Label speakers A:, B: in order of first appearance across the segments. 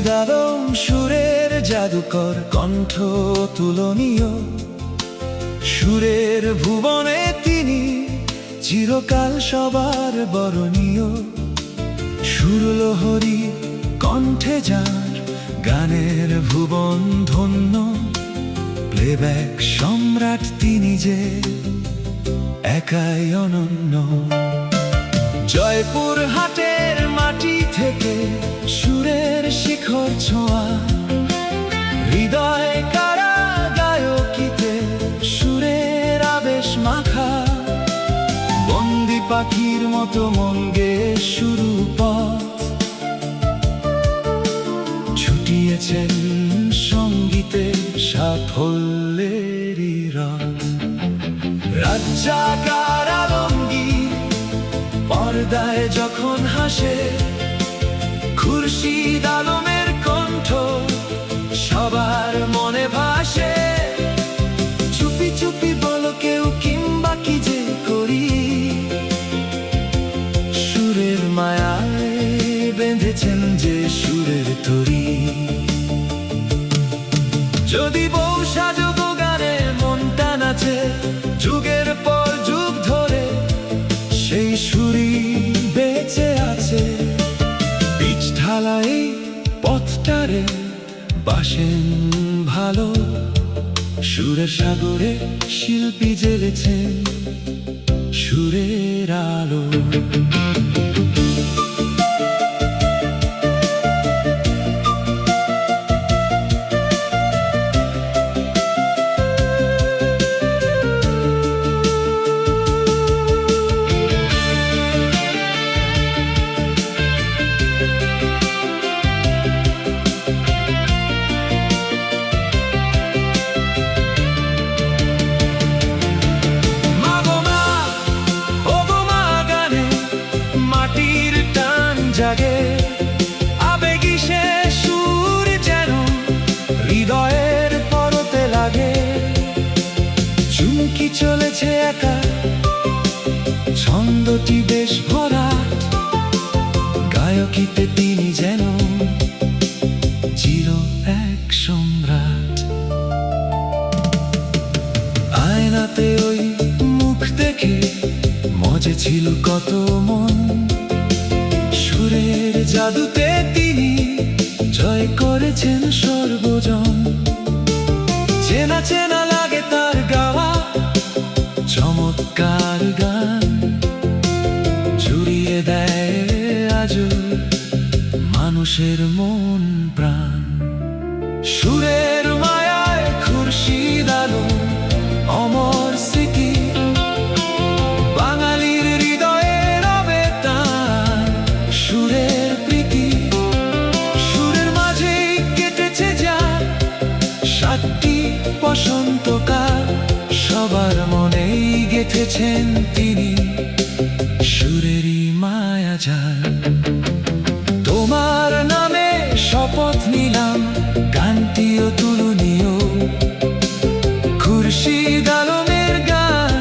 A: খুরশিদ আলম সুরের জাদুকর, কণ্ঠ তুলনীয়। সুরের ভুবনে তিনি চিরকাল সবার বরণীয়। সুরলহরী কণ্ঠে যার, গানের ভুবন ধন্য। প্লেব্যাক সম্রাট তিনি যে, একাই অনন্য। জয়পুর হাটের মাটি থেকে সুরের শিখর ছোঁয়া, হৃদয় কারা গায়কিতে সুরের আবেশ মাখা। বন্দি পাখির মতো মন গেয়ে শুরু পথ, ছুটিয়েছেন সঙ্গীতে সাফল্যেরই রথ। রাজ্জাকার আলমগীর পর্দায় যখন হাসে, খুরশিদ আলমের কণ্ঠ সবার মনে ভাসে। চুপি চুপি বলো কেউ কিংবা কি যে করি, সুরের মায়ায় বেঁধেছেন যে সুরের তরী। যদি বউ সাজবো গানে মনটা নাচে, যুগের পর যুগ ধরে সেই সুরই বেঁচে আছে। বীজ ঢালা এই পথটারে বাসেন ভালো, সুরের সাগরে শিল্পী জ্বেলেছেন সুরের আলো। জাগে আবেগী সে সুর, যেন হৃদয়ের পরতে লাগে। চুমকি চলেছে একা, ছন্দটি বেশ ভরাট। গায়কিতে তিনি যেন চির এক সম্রাট। আয়নাতে ওই মুখ দেখে মজে ছিল কত মন। সুরের জাদুতে তিনি জয় করেছেন সর্বজন। চেনা চেনা লাগে তার গাওয়া চমৎকার গান, জুড়িয়ে দেয় আজও মানুষের মন প্রাণ। সুরের মায়ায় খুরশিদ আলম অমর স্মৃতি, বাঙালির হৃদয়ে রবে তার সুরের প্রীতি। সুরের মাঝেই কেটেছে যা সাতটি বসন্তকাল, সবার মনেই গেঁথেছেন তিনি সুরেরই মায়াজাল। তোমার নামে শপথ নিলাম, গানটিও তুলনীয়। খুরশিদ আলমের গান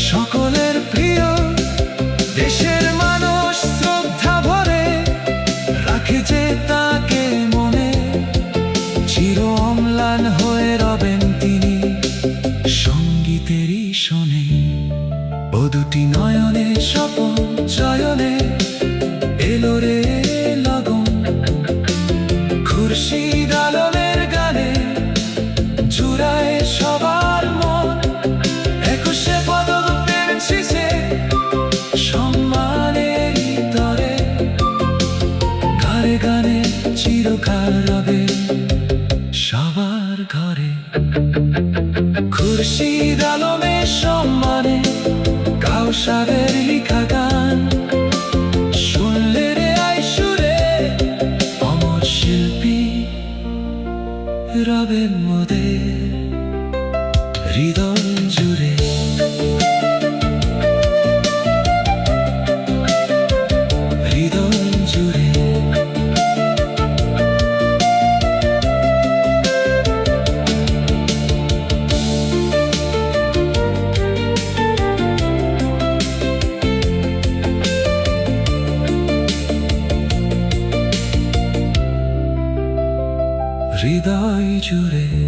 A: সকলের প্রিয়। দেশের মানুষ শ্রদ্ধা ভরে রাখে যে তাকে মনে, চির অম্লান হয়ে রবেন তিনি সঙ্গীতেরই শোনে। ও দুটি নয়নে স্বপন চয়নে এলো রে লগন। খুরশিদ আলমের গানে জুড়ায় সবার মন। 21শে পদক পেয়েছি যে সম্মানের তরে, গানে গানে চিরকাল রবে সবার ঘরে। খুরশিদ আলমের সম্মানে কাউসারের লিখা গান, শুনলে রে আই সুরে অমর শিল্পী রবেন মোদের হৃদয় জুড়ে। হৃদয় জুড়ে। জুড়ে।